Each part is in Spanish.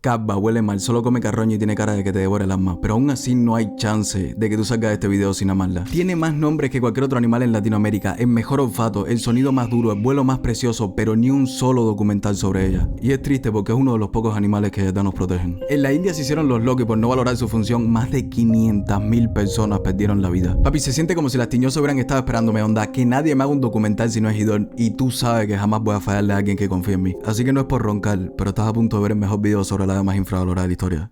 Cabba, huele mal, solo come carroña y tiene cara de que te devore el alma. Pero aún así no hay chance de que tú salgas de este video sin amarla. Tiene más nombres que cualquier otro animal en Latinoamérica, el mejor olfato, el sonido más duro, el vuelo más precioso, pero ni un solo documental sobre ella. Y es triste porque es uno de los pocos animales que ya nos protegen. En la India se hicieron los locos y por no valorar su función, más de 500.000 personas perdieron la vida. Papi, se siente como si las tiñosas hubieran estado esperándome, onda, que nadie me haga un documental si no es idol, y tú sabes que jamás voy a fallarle a alguien que confíe en mí. Así que no es por roncar, pero estás a punto de ver el mejor video sobre la ave más infravalorada de la historia.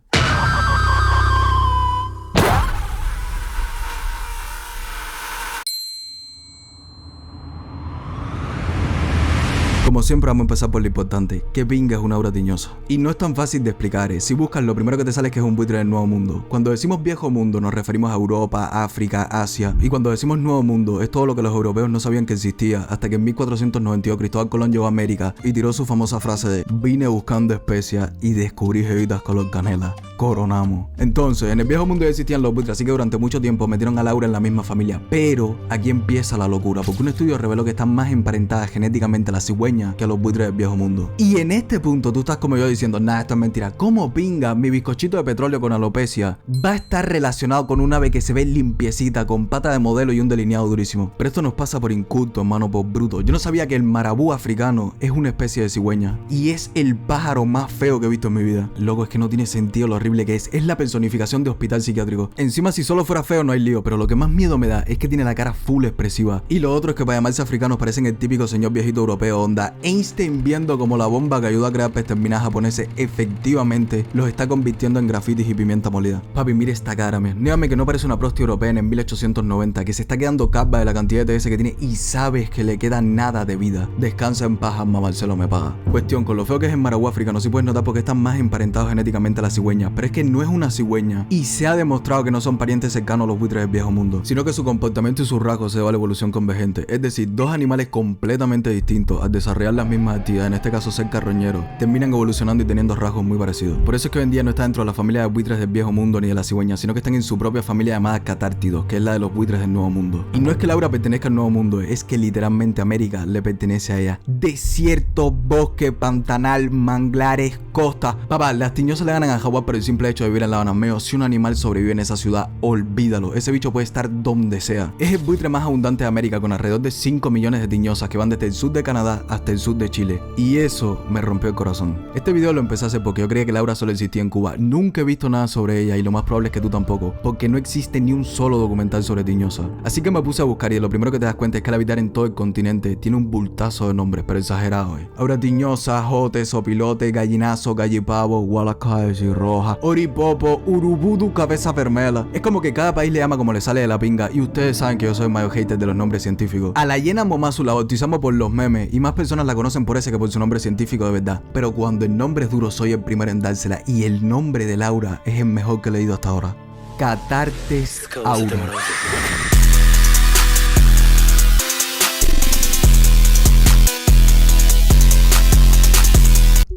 Como siempre vamos a empezar por lo importante, que pinga es una obra tiñosa. Y no es tan fácil de explicar, Si buscas lo primero que te sale es que es un buitre del Nuevo Mundo. Cuando decimos viejo mundo nos referimos a Europa, África, Asia. Y cuando decimos Nuevo Mundo es todo lo que los europeos no sabían que existía hasta que en 1492 Cristóbal Colón llegó a América y tiró su famosa frase de vine buscando especias y descubrí jevitas color canela. Coronamos. Entonces, en el viejo mundo ya existían los buitres, así que durante mucho tiempo metieron a Laura en la misma familia. Pero aquí empieza la locura, porque un estudio reveló que están más emparentadas genéticamente a las cigüeñas que a los buitres del viejo mundo. Y en este punto tú estás como yo diciendo, nada, esto es mentira. ¿Cómo pinga mi bizcochito de petróleo con alopecia va a estar relacionado con un ave que se ve limpiecita, con pata de modelo y un delineado durísimo? Pero esto nos pasa por inculto, hermano, por bruto. Yo no sabía que el marabú africano es una especie de cigüeña. Y es el pájaro más feo que he visto en mi vida. Loco, es que no tiene sentido lo horrible que es. Es la personificación de hospital psiquiátrico. Encima, si solo fuera feo no hay lío, pero lo que más miedo me da es que tiene la cara full expresiva. Y lo otro es que para llamarse africanos parecen el típico señor viejito europeo, onda Einstein viendo como la bomba que ayudó a crear exterminadas japoneses efectivamente los está convirtiendo en grafitis y pimienta molida. Papi, mire esta cara, dígame que no parece una prosti europea en 1890 que se está quedando cabba de la cantidad de TS que tiene y sabes que le queda nada de vida. Descansa en paz, mamá Marcelo me paga. Cuestión, con lo feo que es el marabú africano sí puedes notar porque están más emparentados genéticamente a la cigüeña, pero es que no es una cigüeña y se ha demostrado que no son parientes cercanos a los buitres del viejo mundo, sino que su comportamiento y sus rasgos se debe a la evolución convergente, es decir, dos animales completamente distintos al desarrollar las mismas actividades, en este caso ser carroñeros, terminan evolucionando y teniendo rasgos muy parecidos. Por eso es que hoy en día no está dentro de la familia de buitres del viejo mundo ni de la cigüeña, sino que están en su propia familia llamada catártidos, que es la de los buitres del nuevo mundo. Y no es que Laura pertenezca al nuevo mundo, es que literalmente América le pertenece a ella. Desierto, bosque, pantanal, manglares, costa. Papá, las tiñosas le ganan a Jaguar por el simple hecho de vivir en la Banameo. Si un animal sobrevive en esa ciudad, olvídalo, ese bicho puede estar donde sea. Es el buitre más abundante de América, con alrededor de 5 millones de tiñosas que van desde el sur de Canadá hasta el sur de Chile. Y eso me rompió el corazón. Este video lo empecé a hacer porque yo creía que Laura solo existía en Cuba. Nunca he visto nada sobre ella y lo más probable es que tú tampoco, porque no existe ni un solo documental sobre tiñosas. Así que me puse a buscar y lo primero que te das cuenta es que al habitar en todo el continente tiene un bultazo de nombres, pero exagerado, Aura tiñosa, jote, sopilote, gallinazo, gallipavo, gualacay, roja, oripopo, urubudu, cabeza vermela. Es como que cada país le llama como le sale de la pinga y ustedes saben que yo soy el mayor hater de los nombres científicos. A la hiena momazu la bautizamos por los memes y más personas la conocen por ese que por su nombre científico de verdad. Pero cuando el nombre es duro soy el primero en dársela y el nombre de Laura es el mejor que he leído hasta ahora. Cathartes aura.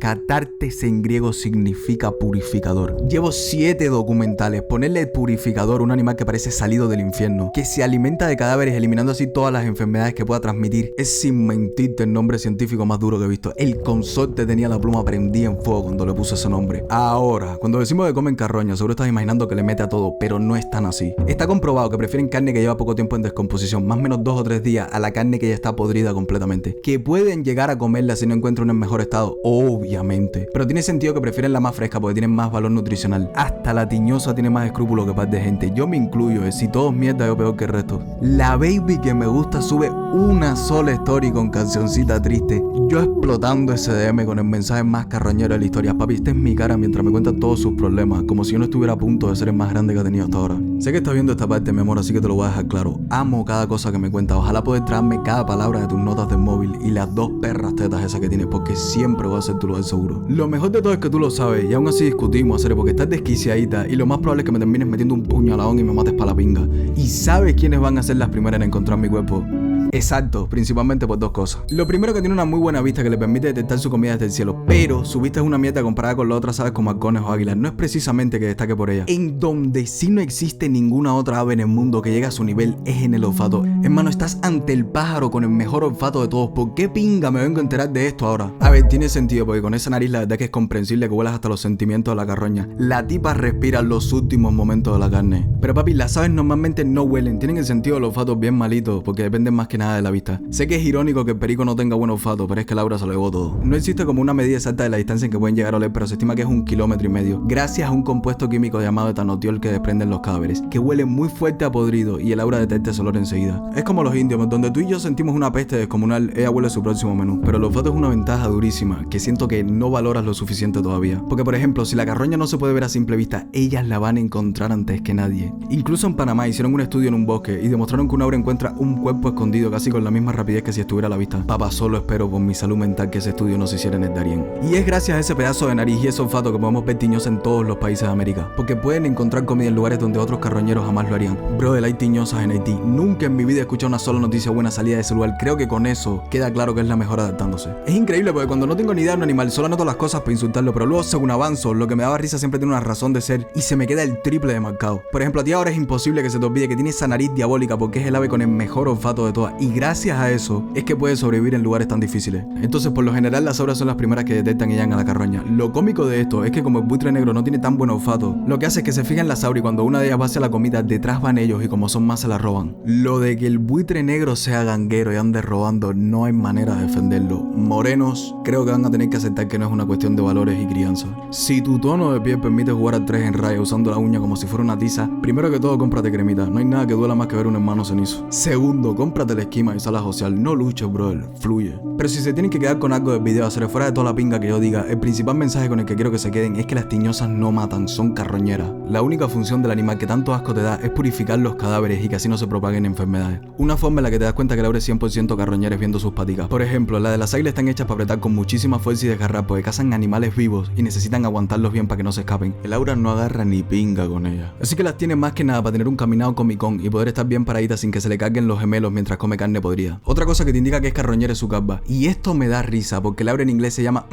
Cathartes en griego significa purificador. Llevo 7 documentales. Ponerle el purificador, un animal que parece salido del infierno, que se alimenta de cadáveres eliminando así todas las enfermedades que pueda transmitir, es sin mentirte el nombre científico más duro que he visto. El consorte tenía la pluma prendida en fuego cuando le puse ese nombre. Ahora, cuando decimos que comen carroña, seguro estás imaginando que le mete a todo, pero no es tan así. Está comprobado que prefieren carne que lleva poco tiempo en descomposición, más o menos 2 o 3 días, a la carne que ya está podrida completamente. Que pueden llegar a comerla si no encuentran en mejor estado, obviamente. Pero tiene sentido que prefieren la más fresca porque tienen más valor nutricional. Hasta la tiñosa tiene más escrúpulos que par de gente. Yo me incluyo, si todos mierda yo peor que el resto. La baby que me gusta sube una sola story con cancioncita triste. Yo explotando ese DM con el mensaje más carroñero de la historia. Papi, esta es mi cara mientras me cuenta todos sus problemas, como si yo no estuviera a punto de ser el más grande que he tenido hasta ahora. Sé que estás viendo esta parte, mi amor, así que te lo voy a dejar claro. Amo cada cosa que me cuentas. Ojalá poder traerme cada palabra de tus notas del móvil y las 2 perras tetas esas que tienes, porque siempre voy a ser tu lugar seguro. Lo mejor de todo es que tú lo sabes y aún así discutimos, hacer porque estás desquiciadita y lo más probable es que me termines metiendo un puñaladón y me mates para la pinga. ¿Y sabes quiénes van a ser las primeras en encontrar mi cuerpo? Exacto, principalmente por dos cosas. Lo primero, que tiene una muy buena vista que le permite detectar su comida desde el cielo, pero su vista es una mierda comparada con las otras aves como halcones o águilas. No es precisamente que destaque por ella. En donde sí no existe ninguna otra ave en el mundo que llegue a su nivel es en el olfato. Hermano, estás ante el pájaro con el mejor olfato de todos. ¿Por qué pinga me vengo a enterar de esto ahora? A ver, tiene sentido, porque con esa nariz la verdad que es comprensible que huelas hasta los sentimientos de la carroña. La tipa respira los últimos momentos de la carne. Pero papi, las aves normalmente no huelen, tienen el sentido del olfato bien malito, porque dependen más que nada de la vista. Sé que es irónico que el perico no tenga buen olfato, pero es que Laura se lo llevó todo. No existe como una medida exacta de la distancia en que pueden llegar a oler, pero se estima que es 1,5 kilómetros, gracias a un compuesto químico llamado etanotiol que desprenden los cadáveres, que huele muy fuerte a podrido y el Laura detecta ese olor enseguida. Es como los indios, donde tú y yo sentimos una peste descomunal, ella huele su próximo menú. Pero el olfato es una ventaja durísima, que siento que no valoras lo suficiente todavía. Porque por ejemplo, si la carroña no se puede ver a simple vista, ellas la van a encontrar antes que nadie. Incluso en Panamá hicieron un estudio en un bosque y demostraron que un aura encuentra un cuerpo escondido casi con la misma rapidez que si estuviera a la vista. Papá, solo espero por mi salud mental que ese estudio no se hiciera en el Darién. Y es gracias a ese pedazo de nariz y ese olfato que podemos ver tiñosas en todos los países de América, porque pueden encontrar comida en lugares donde otros carroñeros jamás lo harían. Brother, hay tiñosas en Haití. Nunca en mi vida he escuchado una sola noticia buena salida de ese lugar. Creo que con eso queda claro que es la mejor adaptándose. Es increíble porque cuando no tengo ni idea de un animal solo anoto las cosas para insultarlo, pero luego según avanzo, lo que me daba risa siempre tiene una razón de ser y se me queda el triple de marcado. Por ejemplo, a ti ahora es imposible que se te olvide que tiene esa nariz diabólica porque es el ave con el mejor olfato de todas, y gracias a eso es que puede sobrevivir en lugares tan difíciles. Entonces, por lo general, las auras son las primeras que detectan y llegan a la carroña. Lo cómico de esto es que como el buitre negro no tiene tan buen olfato, lo que hace es que se fijan en las auras y cuando una de ellas va hacia la comida, detrás van ellos y como son más se la roban. Lo de que el buitre negro sea ganguero y ande robando, no hay manera de defenderlo. Morenos, creo que van a tener que aceptar que no es una cuestión de valores y crianza. Si tu tono de piel permite jugar al 3 en raya usando la uña como si fuera una tiza, primero que todo cómprate cremita. No hay nada que duela más que ver un hermano cenizo. Segundo, cómprate la esquima y sal a josear. No luches, brother, fluye. Pero si se tienen que quedar con algo del video, hacer fuera de toda la pinga que yo diga, el principal mensaje con el que quiero que se queden es que las tiñosas no matan, son carroñeras. La única función del animal que tanto asco te da es purificar los cadáveres y que así no se propaguen enfermedades. Una forma en la que te das cuenta que Laura es 100% carroñera es viendo sus paticas. Por ejemplo, la de las águilas están hechas para apretar con muchísima fuerza y desgarrar porque cazan animales vivos y necesitan aguantarlos bien para que no se escapen. El Laura no agarra ni pinga con ella. Así que las tiene más que nada para tener un caminado comicón y poder estar bien paraditas sin que se le carguen los gemelos mientras come carne podrida. Otra cosa que te indica que es carroñera es su garba. Y esto me da risa porque Laura en inglés se llama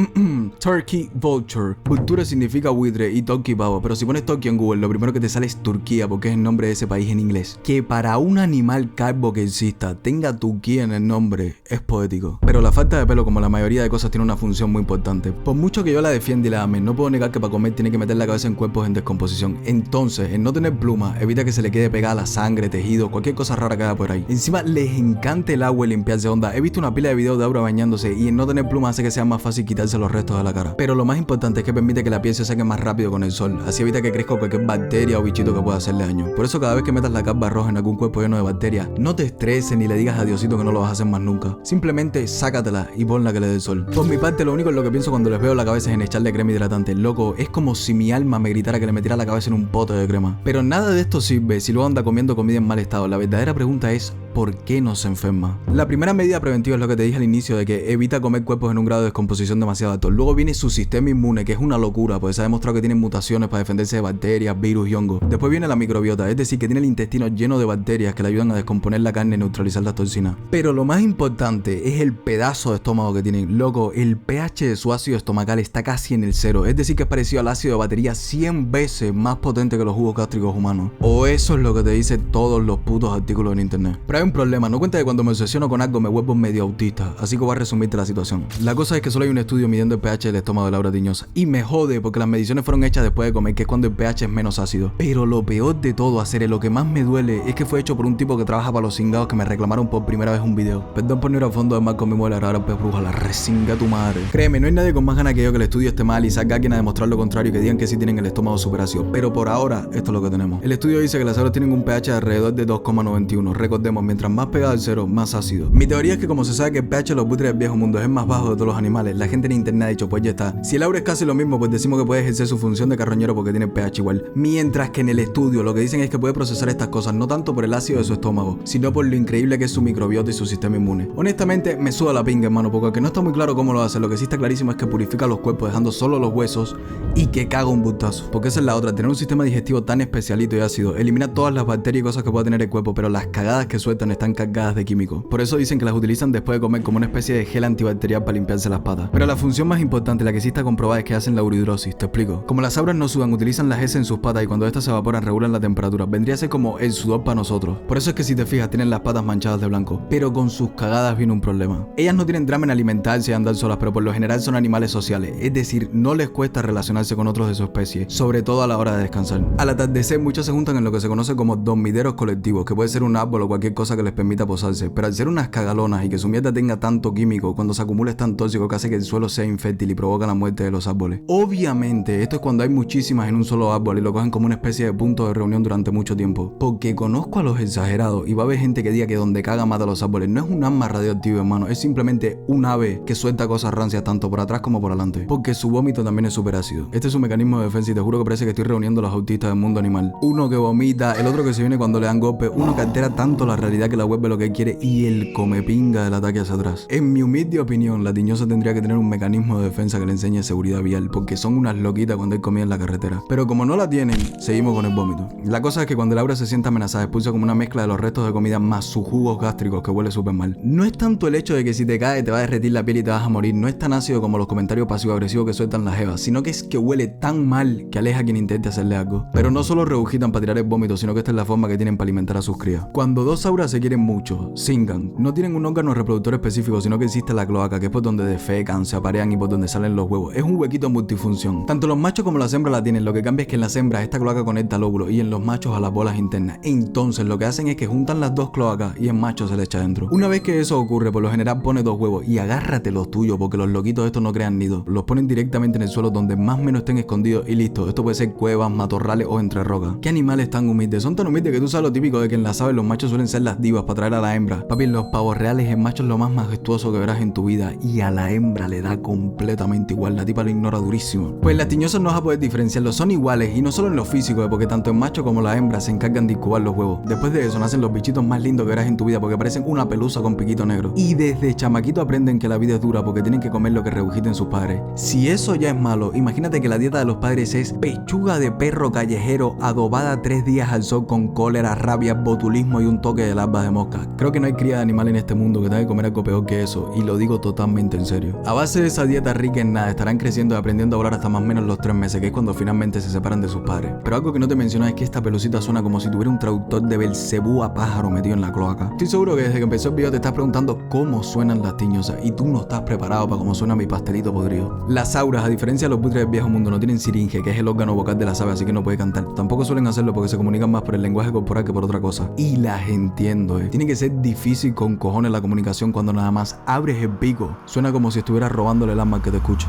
Turkey Vulture. Vulture significa buitre y turkey pavo, pero si pones Tokio en Google lo primero que te sale es Turquía porque es el nombre de ese país en inglés. Que para un animal calvo que exista tenga Turquía en el nombre es poético. Pero la falta de pelo, como la mayoría de cosas, tiene una función muy importante. Por mucho que yo la defienda y la ame, no puedo negar que para comer tiene que meter la cabeza en cuerpos en descomposición. Entonces, el no tener pluma evita que se le quede pegada la sangre, tejido, cualquier cosa rara que haga por ahí. Encima les encanta el agua y limpiarse onda. He visto una pila de videos de Aura bañándose y el no tener pluma hace que sea más fácil quitarse los restos de la cara. Pero lo más importante es que permite que la piel se seque más rápido con el sol. Así evita que crezca cualquier bacteria o bichito que pueda hacerle daño. Por eso cada vez que metas la capa roja en algún cuerpo lleno de bacterias, no te estreses ni le digas a Diosito que no lo vas a hacer más nunca. Simplemente sácatela y ponla que le dé el sol. Por mi parte, lo único en lo que pienso cuando les veo la cabeza es en echarle crema hidratante. Loco, es como si mi alma me gritara que le metiera la cabeza en un pote de crema. Pero nada de esto sirve si luego anda comiendo comida en mal estado. La verdadera pregunta es ¿por qué no se enferma? La primera medida preventiva es lo que te dije al inicio, de que evita comer cuerpos en un grado de descomposición demasiado alto. Luego viene su sistema inmune, que es una locura, pues se ha demostrado que tienen mutaciones para defenderse de bacterias, virus y hongos. Después viene la microbiota, es decir, que tiene el intestino lleno de bacterias que le ayudan a descomponer la carne y neutralizar las toxinas. Pero lo más importante es el pedazo de estómago que tienen. Loco, el pH de su ácido estomacal está casi en el 0, es decir, que es parecido al ácido de batería 100 veces más potente que los jugos gástricos humanos. O eso es lo que te dicen todos los putos artículos en internet. Pero hay un problema, no cuenta que cuando me obsesiono con algo me vuelvo medio autista, así que voy a resumirte la situación. La cosa es que solo hay un estudio midiendo el pH del estómago de Laura Tiñosa, y me jode porque las mediciones fueron hechas después de comer, que es cuando el pH es menos ácido. Pero lo peor de todo, lo que más me duele, es que fue hecho por un tipo que trabaja para los cingados que me reclamaron por primera vez un video. Perdón por no ir a fondo de mal con mi muela, ahora pez bruja, la resinga tu madre. Créeme, no hay nadie con más ganas que yo que el estudio esté mal y salga alguien a demostrar lo contrario y que digan que sí tienen el estómago super ácido. Pero por ahora, esto es lo que tenemos. El estudio dice que las auras tienen un pH de alrededor de 2,91. Recordemos, mientras más pegado al cero, más ácido. Mi teoría es que como se sabe que el pH de los buitres del viejo mundo es el más bajo de todos los animales, la gente en internet ha dicho, pues ya está. Si el aura es casi lo mismo, pues decimos que puede ejercer su función de carroñero porque tiene el pH igual. Mientras que en el estudio lo que dicen es que puede procesar estas cosas no tanto por el ácido de su estómago, sino por lo increíble que es su microbiota y su sistema inmune. Honestamente, me suda la pinga, hermano, porque aunque no está muy claro cómo lo hace, lo que sí está clarísimo es que purifica los cuerpos dejando solo los huesos y que caga un bultazo. Porque esa es la otra, tener un sistema digestivo tan especialito y ácido, elimina todas las bacterias y cosas que pueda tener el cuerpo, pero las cagadas que suelta sueltan están cargadas de químicos. Por eso dicen que las utilizan después de comer como una especie de gel antibacterial para limpiarse las patas. Pero la función más importante, la que sí está comprobada, es que hacen la uridrosis. Te explico. Como las auras no sudan, utilizan las heces en sus patas y cuando estas se evaporan regulan la temperatura. Vendría a ser como el sudor para nosotros. Por eso es que si te fijas tienen las patas manchadas de blanco. Pero con sus cagadas viene un problema. Ellas no tienen drama en alimentarse y andar solas, pero por lo general son animales sociales. Es decir, no les cuesta relacionarse con otros de su especie, sobre todo a la hora de descansar. Al atardecer muchos se juntan en lo que se conoce como dormideros colectivos, que puede ser un árbol o cualquier cosa que les permita posarse. Pero al ser unas cagalonas y que su mierda tenga tanto químico, cuando se acumula es tan tóxico que hace que el suelo sea infértil y provoca la muerte de los árboles. Obviamente, esto es cuando hay muchísimas en un solo árbol y lo cogen como una especie de punto de reunión durante mucho tiempo. Porque conozco a los exagerados y va a haber gente que diga que donde caga mata a los árboles. No es un arma radioactivo, hermano, es simplemente un ave que suelta cosas rancias tanto por atrás como por adelante. Porque su vómito también es súper ácido. Este es un mecanismo de defensa y te juro que parece que estoy reuniendo a los autistas del mundo animal. Uno que vomita, el otro que se viene cuando le dan golpe, uno que altera tanto la realidad que la vuelve lo que quiere y el comepinga del ataque hacia atrás. En mi humilde opinión, la tiñosa tendría que tener un mecanismo de defensa que le enseñe seguridad vial, porque son unas loquitas cuando hay comida en la carretera. Pero como no la tienen, seguimos con el vómito. La cosa es que cuando el aura se sienta amenazada, expulsa como una mezcla de los restos de comida más sus jugos gástricos que huele súper mal. No es tanto el hecho de que si te cae te va a derretir la piel y te vas a morir, no es tan ácido como los comentarios pasivo-agresivos que sueltan las jevas, sino que es que huele tan mal que aleja a quien intente hacerle algo. Pero no solo rebujitan para tirar el vómito, sino que esta es la forma que tienen para alimentar a sus crías. Cuando dos auras se quieren mucho, singan. No tienen un órgano reproductor específico, sino que existe la cloaca, que es por donde defecan, se aparean y por donde salen los huevos. Es un huequito multifunción. Tanto los machos como las hembras la tienen, lo que cambia es que en las hembras esta cloaca conecta al óvulo y en los machos a las bolas internas. Entonces lo que hacen es que juntan las dos cloacas y en macho se le echa dentro. Una vez que eso ocurre, por lo general pone dos huevos y agárrate los tuyos porque los loquitos estos no crean nidos. Los ponen directamente en el suelo donde más o menos estén escondidos y listo. Esto puede ser cuevas, matorrales o entre rocas. ¿Qué animales tan humildes? Son tan humildes que tú sabes lo típico de que en las aves los machos suelen ser las divas para traer a la hembra. Papi, en los pavos reales el macho es lo más majestuoso que verás en tu vida y a la hembra le da completamente igual. La tipa lo ignora durísimo. Pues las tiñosas no vas a poder diferenciarlos, son iguales y no solo en lo físico, porque tanto el macho como la hembra se encargan de incubar los huevos. Después de eso nacen los bichitos más lindos que verás en tu vida porque parecen una pelusa con piquito negro. Y desde chamaquito aprenden que la vida es dura porque tienen que comer lo que regurgiten sus padres. Si eso ya es malo, imagínate que la dieta de los padres es pechuga de perro callejero adobada 3 días al sol con cólera, rabia, botulismo y un toque de larvas de mosca. Creo que no hay cría de animal en este mundo que tenga que comer algo peor que eso, y lo digo totalmente en serio. A base de esa dieta rica en nada, estarán creciendo y aprendiendo a volar hasta más o menos los 3 meses, que es cuando finalmente se separan de sus padres. Pero algo que no te mencioné es que esta pelucita suena como si tuviera un traductor de Belcebú a pájaro metido en la cloaca. Estoy seguro que desde que empezó el video te estás preguntando cómo suenan las tiñosas y tú no estás preparado para cómo suena mi pastelito podrido. Las auras, a diferencia de los buitres del viejo mundo, no tienen siringe, que es el órgano vocal de las aves, así que no puede cantar. Tampoco suelen hacerlo porque se comunican más por el lenguaje corporal que por otra cosa. Y las entiendo, Tiene que ser difícil con cojones la comunicación cuando nada más abres el pico. Suena como si estuvieras robándole el alma al que te escucha.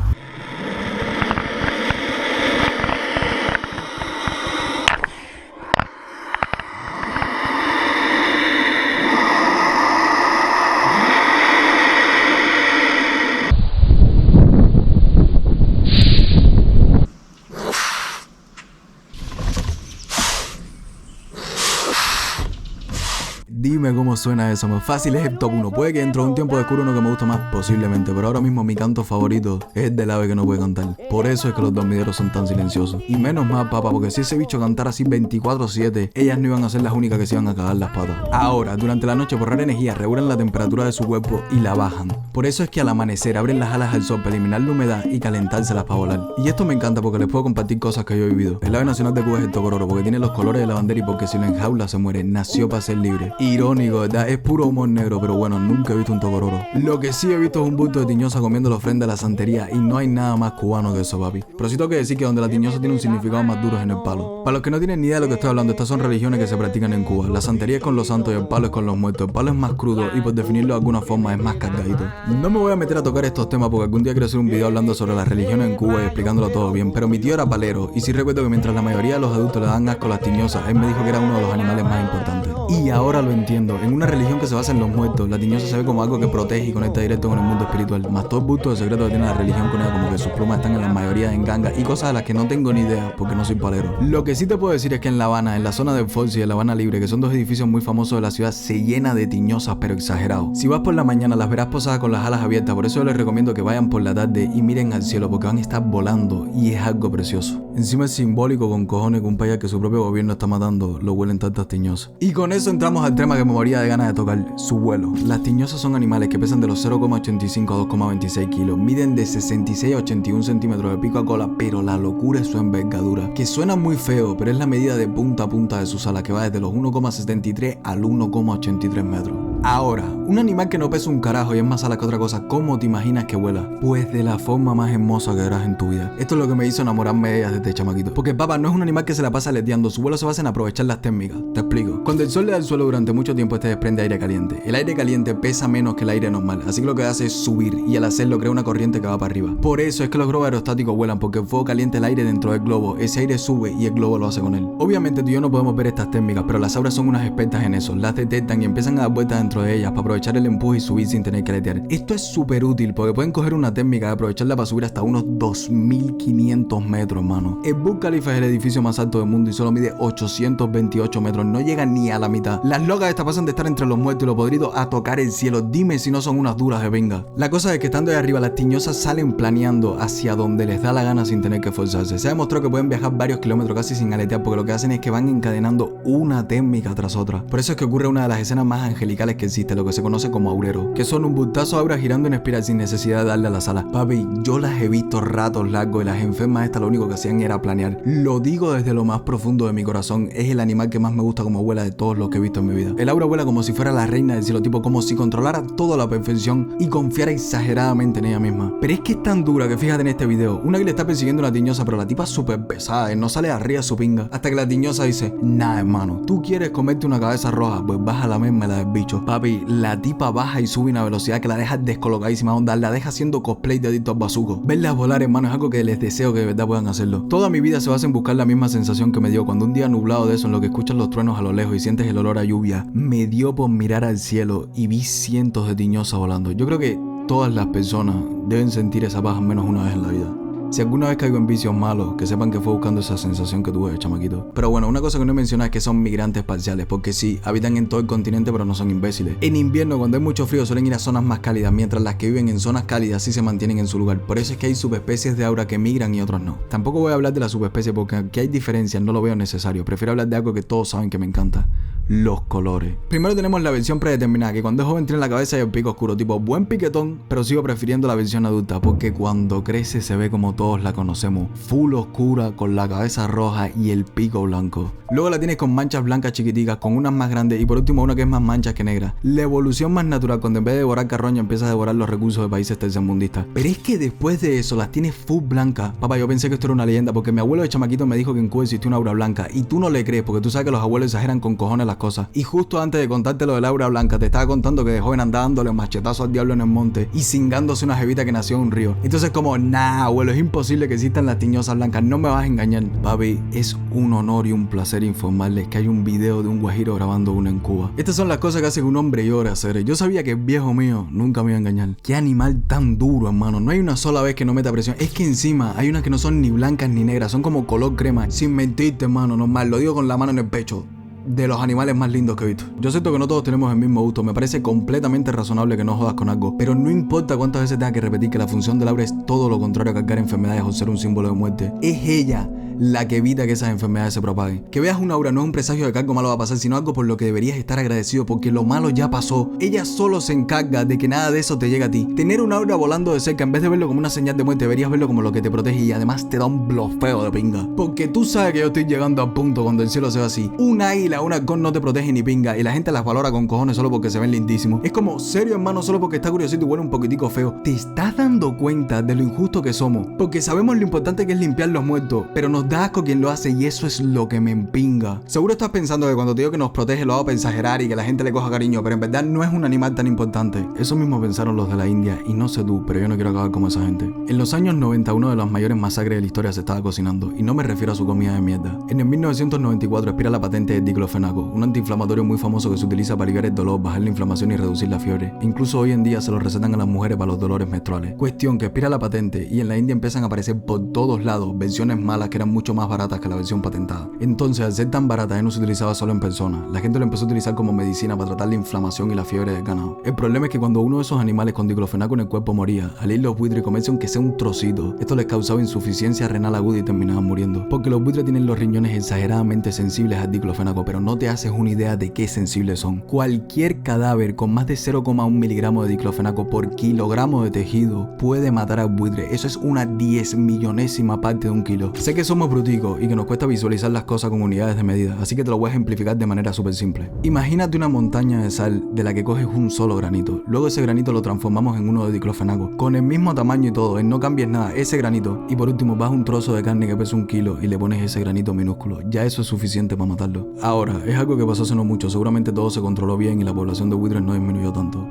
Dime cómo suena eso, más fácil es el top 1. Puede que dentro de un tiempo descubra uno que me gusta más, posiblemente, pero ahora mismo mi canto favorito es el del ave que no puede cantar. Por eso es que los dormideros son tan silenciosos. Y menos mal, papá, porque si ese bicho cantara así 24/7, ellas no iban a ser las únicas que se iban a cagar las patas. Ahora, durante la noche, por ahorrar energía, regulan la temperatura de su cuerpo y la bajan. Por eso es que al amanecer abren las alas al sol para eliminar la humedad y calentárselas para volar. Y esto me encanta porque les puedo compartir cosas que yo he vivido. El ave nacional de Cuba es el tocororo porque tiene los colores de la bandera y porque si lo enjaula se muere. Nació para ser libre. Irónico, ¿verdad? Es puro humor negro, pero bueno, nunca he visto un tocororo. Lo que sí he visto es un bulto de tiñosa comiendo la ofrenda de la santería y no hay nada más cubano que eso, papi. Pero sí tengo que decir que donde la tiñosa tiene un significado más duro es en el palo. Para los que no tienen ni idea de lo que estoy hablando, estas son religiones que se practican en Cuba. La santería es con los santos y el palo es con los muertos. El palo es más crudo y por definirlo de alguna forma es más cargadito. No me voy a meter a tocar estos temas porque algún día quiero hacer un video hablando sobre las religiones en Cuba y explicándolo todo bien, pero mi tío era palero y sí recuerdo que mientras la mayoría de los adultos le dan asco a las tiñosas, él me dijo que era uno de los animales más importantes. Y ahora lo entiendo. En una religión que se basa en los muertos, la tiñosa se ve como algo que protege y conecta directo con el mundo espiritual. Más todo el busto de secreto que tiene la religión con ella, como que sus plumas están en la mayoría en ganga y cosas de las que no tengo ni idea porque no soy palero. Lo que sí te puedo decir es que en La Habana, en la zona de Force y de La Habana Libre, que son dos edificios muy famosos de la ciudad, se llena de tiñosas, pero exagerado. Si vas por la mañana las verás posadas con las alas abiertas, por eso yo les recomiendo que vayan por la tarde y miren al cielo porque van a estar volando y es algo precioso. Encima es simbólico con cojones que un país que su propio gobierno está matando lo huelen tantas tiñosas. Y con eso entramos al tema que me moría de ganas de tocar, su vuelo. Las tiñosas son animales que pesan de los 0,85 a 2,26 kilos, miden de 66 a 81 centímetros de pico a cola, pero la locura es su envergadura, que suena muy feo, pero es la medida de punta a punta de sus alas, que va desde los 1,73 al 1,83 metros. Ahora, un animal que no pesa un carajo y es más ala que otra cosa, ¿cómo te imaginas que vuela? Pues de la forma más hermosa que verás en tu vida. Esto es lo que me hizo enamorarme de ellas desde chamaquito. Porque papá no es un animal que se la pasa aleteando, su vuelo se basa en aprovechar las técnicas. Te explico. Cuando el sol le da al suelo durante mucho tiempo, este desprende aire caliente. El aire caliente pesa menos que el aire normal, así que lo que hace es subir, y al hacerlo crea una corriente que va para arriba. Por eso es que los globos aerostáticos vuelan, porque el fuego calienta el aire dentro del globo, ese aire sube y el globo lo hace con él. Obviamente tú y yo no podemos ver estas técnicas, pero las auras son unas expertas en eso. Las detectan y empiezan a dar vueltas dentro de ellas para aprovechar el empuje y subir sin tener que aletear. Esto es súper útil porque pueden coger una técnica y aprovecharla para subir hasta unos 2500 metros, mano. El Burj Khalifa es el edificio más alto del mundo y solo mide 828 metros, no llega ni a la mitad. Las locas estas pasan de estar entre los muertos y los podridos a tocar el cielo. Dime si no son unas duras de venga. La cosa es que estando ahí arriba, las tiñosas salen planeando hacia donde les da la gana sin tener que esforzarse. Se ha demostrado que pueden viajar varios kilómetros casi sin aletear, porque lo que hacen es que van encadenando una técnica tras otra. Por eso es que ocurre una de las escenas más angelicales que existe, lo que se conoce como aurero, que son un bultazo de aura girando en espiral sin necesidad de darle a las alas. Papi, yo las he visto ratos largos y las enfermas estas lo único que hacían era planear. Lo digo desde lo más profundo de mi corazón, es el animal que más me gusta como vuela de todos los que he visto en mi vida. El aura vuela como si fuera la reina del cielo, tipo como si controlara todo a la perfección y confiara exageradamente en ella misma. Pero es que es tan dura que fíjate en este video, un águila está persiguiendo a una tiñosa, pero la tipa es súper pesada, no sale arriba su pinga, hasta que la tiñosa dice: nah, hermano, tú quieres comerte una cabeza roja, pues baja la misma la del bicho. Papi, la tipa baja y sube a una velocidad que la deja descolocadísima, onda, la deja haciendo cosplay de Adicto al Bazuco. Verlas volar, hermano, es algo que les deseo que de verdad puedan hacerlo. Toda mi vida se basa en buscar la misma sensación que me dio cuando un día nublado de eso, en lo que escuchas los truenos a lo lejos y sientes el olor a lluvia, me dio por mirar al cielo y vi cientos de tiñosas volando. Yo creo que todas las personas deben sentir esa paz al menos una vez en la vida. Si alguna vez caigo en vicios malos, que sepan que fue buscando esa sensación que tuve de chamaquito. Pero bueno, una cosa que no he mencionado es que son migrantes parciales, porque sí, habitan en todo el continente pero no son imbéciles. En invierno, cuando hay mucho frío, suelen ir a zonas más cálidas, mientras las que viven en zonas cálidas sí se mantienen en su lugar. Por eso es que hay subespecies de aura que migran y otros no. Tampoco voy a hablar de la subespecie porque aunque hay diferencias no lo veo necesario. Prefiero hablar de algo que todos saben que me encanta: los colores. Primero tenemos la versión predeterminada, que cuando es joven tiene la cabeza y el pico oscuro, tipo buen piquetón, pero sigo prefiriendo la versión adulta, porque cuando crece se ve como todos la conocemos, full oscura, con la cabeza roja y el pico blanco. Luego la tienes con manchas blancas chiquiticas, con unas más grandes, y por último una que es más manchas que negras. La evolución más natural, cuando en vez de devorar carroña empieza a devorar los recursos de países tercermundistas. Pero es que después de eso las tienes full blancas. Papá, yo pensé que esto era una leyenda, porque mi abuelo de chamaquito me dijo que en Cuba existía una aura blanca, y tú no le crees, porque tú sabes que los abuelos exageran con cojones las cosas. Y justo antes de contarte lo del aura blanca, te estaba contando que de joven andaba dándole machetazo al diablo en el monte y cingándose una jevita que nació en un río. Entonces como, nah, abuelo, es imposible que existan las tiñosas blancas, no me vas a engañar. Papi, es un honor y un placer informarles que hay un video de un guajiro grabando una en Cuba. Estas son las cosas que hace que un hombre llore, hacer. Yo sabía que el viejo mío nunca me iba a engañar. Qué animal tan duro, hermano. No hay una sola vez que no meta presión. Es que encima hay unas que no son ni blancas ni negras, son como color crema. Sin mentirte, hermano, normal, lo digo con la mano en el pecho. De los animales más lindos que he visto. Yo siento que no todos tenemos el mismo gusto, me parece completamente razonable que no jodas con algo, pero no importa cuántas veces tenga que repetir que la función del aura es todo lo contrario a cargar enfermedades o ser un símbolo de muerte. Es ella la que evita que esas enfermedades se propaguen. Que veas un aura no es un presagio de que algo malo va a pasar, sino algo por lo que deberías estar agradecido, porque lo malo ya pasó. Ella solo se encarga de que nada de eso te llegue a ti. Tener un aura volando de cerca, en vez de verlo como una señal de muerte, deberías verlo como lo que te protege, y además te da un blofeo de pinga. Porque tú sabes que yo estoy llegando al punto cuando el cielo se ve así. Un águila, un halcón no te protege ni pinga, y la gente las valora con cojones solo porque se ven lindísimos. Es como, serio, hermano, solo porque está curiosito y huele un poquitico feo. Te estás dando cuenta de lo injusto que somos, porque sabemos lo importante que es limpiar los muertos, pero nos da asco quien lo hace, y eso es lo que me empinga. Seguro estás pensando que cuando te digo que nos protege lo hago para exagerar y que la gente le coja cariño, pero en verdad no es un animal tan importante. Eso mismo pensaron los de la India, y no sé tú, pero yo no quiero acabar como esa gente. En los años 90, uno de las mayores masacres de la historia se estaba cocinando, y no me refiero a su comida de mierda. En el 1994 expira la patente de diclofenaco, un antiinflamatorio muy famoso que se utiliza para aliviar el dolor, bajar la inflamación y reducir la fiebre. Incluso hoy en día se lo recetan a las mujeres para los dolores menstruales. Cuestión que expira la patente, y en la India empiezan a aparecer por todos lados versiones malas que eran mucho más baratas que la versión patentada. Entonces, al ser tan barata, no se utilizaba solo en personas. La gente lo empezó a utilizar como medicina para tratar la inflamación y la fiebre del ganado. El problema es que cuando uno de esos animales con diclofenaco en el cuerpo moría, al ir los buitres y comerse aunque sea un trocito, esto les causaba insuficiencia renal aguda y terminaban muriendo. Porque los buitres tienen los riñones exageradamente sensibles al diclofenaco, pero no te haces una idea de qué sensibles son. Cualquier cadáver con más de 0,1 miligramos de diclofenaco por kilogramo de tejido puede matar al buitre. Eso es una 10.000.000ésima parte de un kilo. Sé que somos bruticos y que nos cuesta visualizar las cosas con unidades de medida, así que te lo voy a ejemplificar de manera súper simple. Imagínate una montaña de sal de la que coges un solo granito. Luego ese granito lo transformamos en uno de diclofenaco, con el mismo tamaño y todo, no cambies nada, ese granito. Y por último vas a un trozo de carne que pesa 1 kilo y le pones ese granito minúsculo. Ya eso es suficiente para matarlo. Ahora, es algo que pasó hace no mucho, seguramente todo se controló bien y la población de buitres no disminuyó tanto.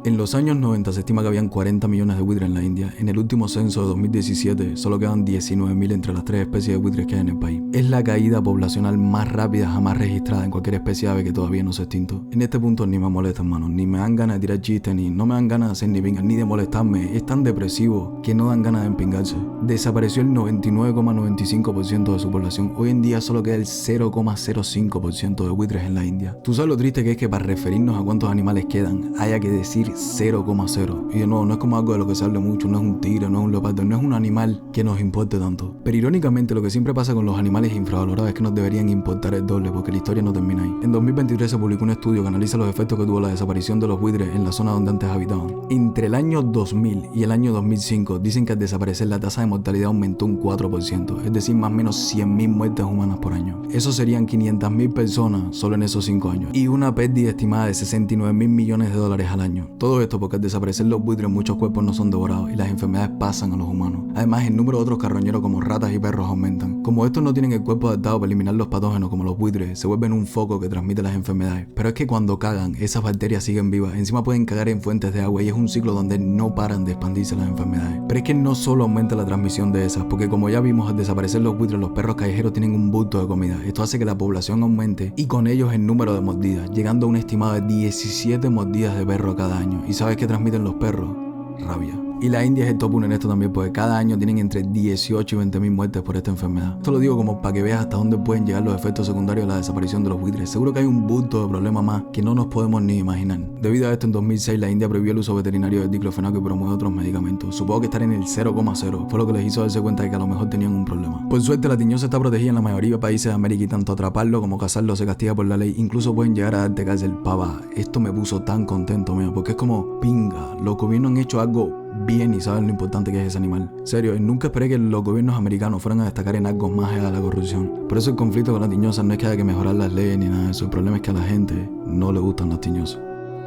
En los años 90 se estima que habían 40 millones de buitres en la India. En el último censo de 2017 solo quedan 19.000 entre las 3 especies de buitres que hay en el país. Es la caída poblacional más rápida jamás registrada en cualquier especie de ave que todavía no se ha extinto. En este punto ni me molesta, hermano, ni me dan ganas de tirar chistes, ni no me dan ganas de hacer ni pingas, ni de molestarme. Es tan depresivo que no dan ganas de empingarse. Desapareció el 99,95% de su población. Hoy en día solo queda el 0,05% de buitres en la India. Tú sabes lo triste que es que para referirnos a cuántos animales quedan haya que decir 0,0. Y de nuevo, no es como algo de lo que se hable mucho, no es un tigre, no es un leopardo, no es un animal que nos importe tanto. Pero irónicamente lo que siempre pasa con los animales infravalorados es que nos deberían importar el doble, porque la historia no termina ahí. En 2023 se publicó un estudio que analiza los efectos que tuvo la desaparición de los buitres en la zona donde antes habitaban. Entre el año 2000 y el año 2005 dicen que al desaparecer la tasa de mortalidad aumentó un 4%, es decir, más o menos 100.000 muertes humanas por año. Eso serían 500.000 personas solo en esos 5 años. Y una pérdida estimada de 69.000 millones de dólares al año. Todo esto porque al desaparecer los buitres muchos cuerpos no son devorados y las enfermedades pasan a los humanos. Además, el número de otros carroñeros como ratas y perros aumentan. Como estos no tienen el cuerpo adaptado para eliminar los patógenos como los buitres, se vuelven un foco que transmite las enfermedades. Pero es que cuando cagan, esas bacterias siguen vivas. Encima pueden cagar en fuentes de agua y es un ciclo donde no paran de expandirse las enfermedades. Pero es que no solo aumenta la transmisión de esas, porque como ya vimos, al desaparecer los buitres, los perros callejeros tienen un bulto de comida. Esto hace que la población aumente y con ellos el número de mordidas, llegando a un estimado de 17 mordidas de perro cada año. ¿Y sabes qué transmiten los perros? Rabia. Y la India es el top 1 en esto también, porque cada año tienen entre 18 y 20.000 muertes por esta enfermedad. Esto lo digo como para que veas hasta dónde pueden llegar los efectos secundarios de la desaparición de los buitres. Seguro que hay un bulto de problemas más que no nos podemos ni imaginar. Debido a esto, en 2006 la India prohibió el uso veterinario del diclofenaco y promueve otros medicamentos. Supongo que estar en el 0,0 fue lo que les hizo darse cuenta de que a lo mejor tenían un problema. Por suerte, la tiñosa está protegida en la mayoría de países de América y tanto atraparlo como cazarlo se castiga por la ley. Incluso pueden llegar a darte cárcel. Pava, esto me puso tan contento, mío, porque es como pinga. Los gobiernos han hecho algo bien y saben lo importante que es ese animal. Serio, nunca esperé que los gobiernos americanos fueran a destacar en algo más allá de la corrupción. Por eso el conflicto con las tiñosas no es que haya que mejorar las leyes ni nada de eso. El problema es que a la gente no le gustan las tiñosas.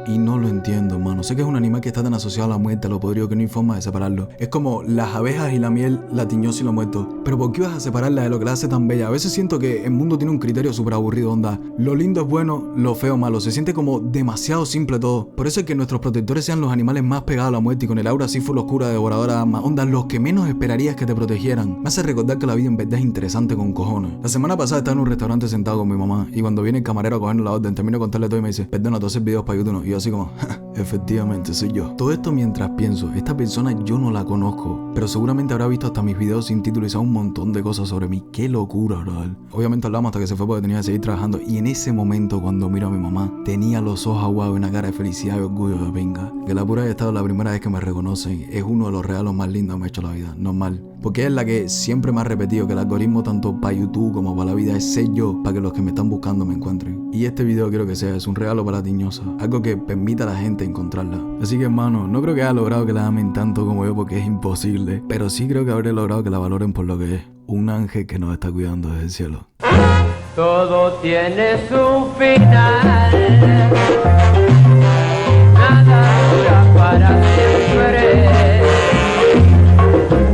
Y no lo entiendo, hermano. Sé que es un animal que está tan asociado a la muerte, a lo podrido, que no hay forma de separarlo. Es como las abejas y la miel, la tiñosa y lo muerto. Pero ¿por qué vas a separarla de lo que la hace tan bella? A veces siento que el mundo tiene un criterio súper aburrido, onda. Lo lindo es bueno, lo feo es malo. Se siente como demasiado simple todo. Por eso es que nuestros protectores sean los animales más pegados a la muerte y con el aura así full oscura, devoradora de almas. Onda, los que menos esperarías que te protegieran. Me hace recordar que la vida en verdad es interesante con cojones. La semana pasada estaba en un restaurante sentado con mi mamá y cuando viene el camarero a cogernos la orden, termino de contarle todo y me dice: perdona, tú haces videos para YouTube, ¿no? Y yo así como... efectivamente, soy yo. Todo esto mientras pienso, esta persona yo no la conozco, pero seguramente habrá visto hasta mis videos sin título y sabe un montón de cosas sobre mí. ¡Qué locura, bro! Obviamente hablamos hasta que se fue porque tenía que seguir trabajando y en ese momento cuando miro a mi mamá, tenía los ojos aguados y una cara de felicidad y orgullo de pinga. Que la pura haya estado la primera vez que me reconocen es uno de los regalos más lindos que me ha hecho la vida, normal. Porque es la que siempre me ha repetido que el algoritmo tanto para YouTube como para la vida es ser yo, para que los que me están buscando me encuentren. Y este video quiero que sea, es un regalo para la tiñosa, algo que permita a la gente encontrarla. Así que hermano, no creo que haya logrado que la amen tanto como yo porque es imposible, pero sí creo que habré logrado que la valoren por lo que es, un ángel que nos está cuidando desde el cielo. Todo tiene su final, nada dura para siempre,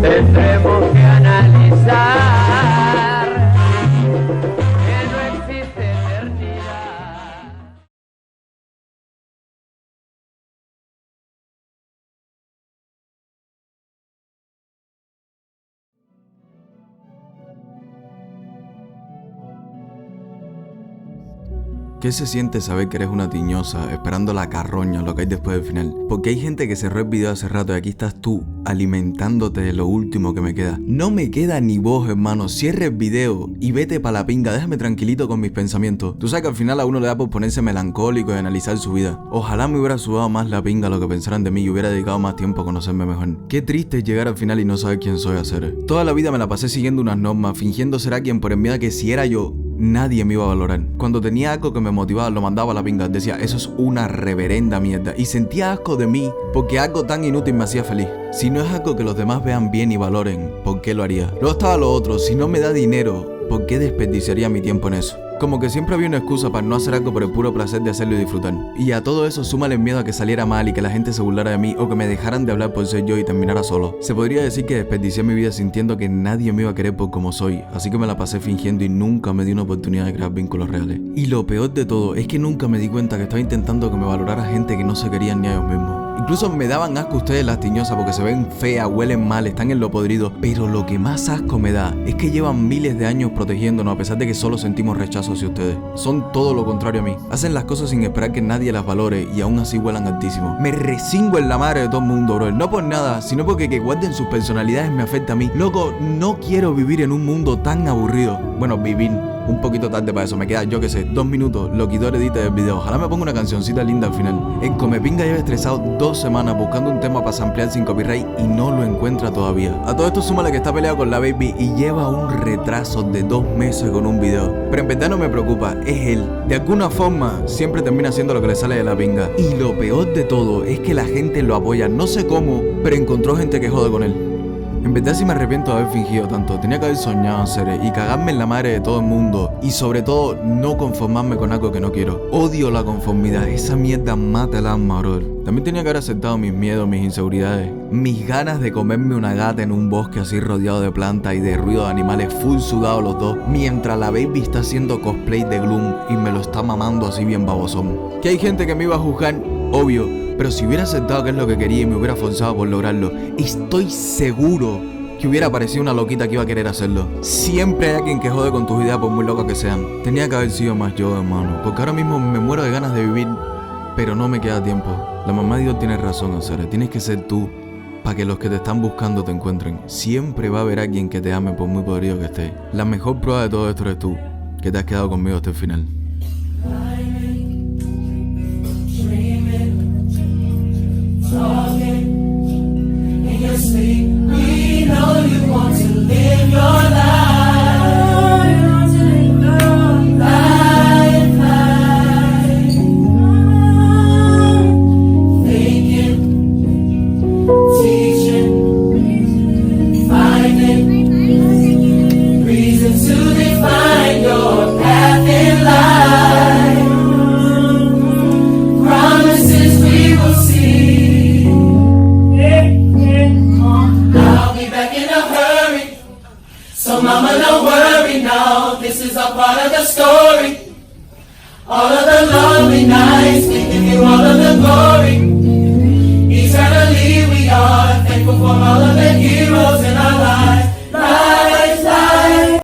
tendremos que analizar que no existe eternidad. ¿Qué se siente saber que eres una tiñosa esperando la carroña, lo que hay después del final? Porque hay gente que cerró el video hace rato y aquí estás tú alimentándote de lo último que me queda. No me queda ni voz, hermano. Cierra el video y vete pa' la pinga. Déjame tranquilito con mis pensamientos. Tú sabes que al final a uno le da por ponerse melancólico y analizar su vida. Ojalá me hubiera sudado más la pinga lo que pensaran de mí y hubiera dedicado más tiempo a conocerme mejor. Qué triste es llegar al final y no saber quién soy a ser. Toda la vida me la pasé siguiendo unas normas, fingiendo ser alguien por el miedo a que si era yo, nadie me iba a valorar. Cuando tenía algo que me motivaba, lo mandaba a la pinga. Decía, eso es una reverenda mierda. Y sentía asco de mí porque algo tan inútil me hacía feliz. Si no es algo que los demás vean bien y valoren, ¿por qué lo haría? Luego estaba lo otro, si no me da dinero, ¿por qué desperdiciaría mi tiempo en eso? Como que siempre había una excusa para no hacer algo por el puro placer de hacerlo y disfrutar. Y a todo eso súmale el miedo a que saliera mal y que la gente se burlara de mí o que me dejaran de hablar por ser yo y terminara solo. Se podría decir que desperdicié mi vida sintiendo que nadie me iba a querer por como soy, así que me la pasé fingiendo y nunca me di una oportunidad de crear vínculos reales. Y lo peor de todo es que nunca me di cuenta que estaba intentando que me valorara gente que no se querían ni a ellos mismos. Incluso me daban asco ustedes las tiñosas porque se ven feas, huelen mal, están en lo podrido. Pero lo que más asco me da es que llevan miles de años protegiéndonos a pesar de que solo sentimos rechazo hacia ustedes. Son todo lo contrario a mí. Hacen las cosas sin esperar que nadie las valore y aún así huelan altísimo. Me resingo en la madre de todo el mundo, bro. No por nada, sino porque que guarden sus personalidades me afecta a mí. Loco, no quiero vivir en un mundo tan aburrido. Bueno, vivir un poquito tarde para eso. Me queda, yo que sé, 2 minutos. Lo quito, edita el video. Ojalá me ponga una cancioncita linda al final. El Comepinga lleva estresado 2 semanas buscando un tema para samplear sin copyright y no lo encuentra todavía. A todo esto súmale que está peleado con la baby y lleva un retraso de 2 meses con un video. Pero en verdad no me preocupa, es él. De alguna forma siempre termina haciendo lo que le sale de la pinga. Y lo peor de todo es que la gente lo apoya. No sé cómo, pero encontró gente que jode con él. En verdad sí me arrepiento de haber fingido tanto. Tenía que haber soñado en serio y cagarme en la madre de todo el mundo. Y sobre todo, no conformarme con algo que no quiero. Odio la conformidad. Esa mierda mata el alma, bro. También tenía que haber aceptado mis miedos, mis inseguridades. Mis ganas de comerme una gata en un bosque así rodeado de plantas y de ruido de animales full sudados los dos. Mientras la baby está haciendo cosplay de Gloom y me lo está mamando así bien babosón. Que hay gente que me iba a juzgar, obvio. Pero si hubiera aceptado que es lo que quería y me hubiera forzado por lograrlo, estoy seguro que hubiera parecido una loquita que iba a querer hacerlo. Siempre hay alguien que jode con tus ideas por muy locas que sean. Tenía que haber sido más yo, hermano. Porque ahora mismo me muero de ganas de vivir, pero no me queda tiempo. La mamá de Dios tiene razón, Azara. Tienes que ser tú para que los que te están buscando te encuentren. Siempre va a haber alguien que te ame por muy podrido que estés. La mejor prueba de todo esto eres tú, que te has quedado conmigo hasta el final. Talking in your sleep, we know you want to live your life, thinking, teaching, finding reasons to define your path in life, promises we will see. So mama, don't worry now, this is a part of the story. All of the lonely nights, we give you all of the glory. Eternally we are thankful for all of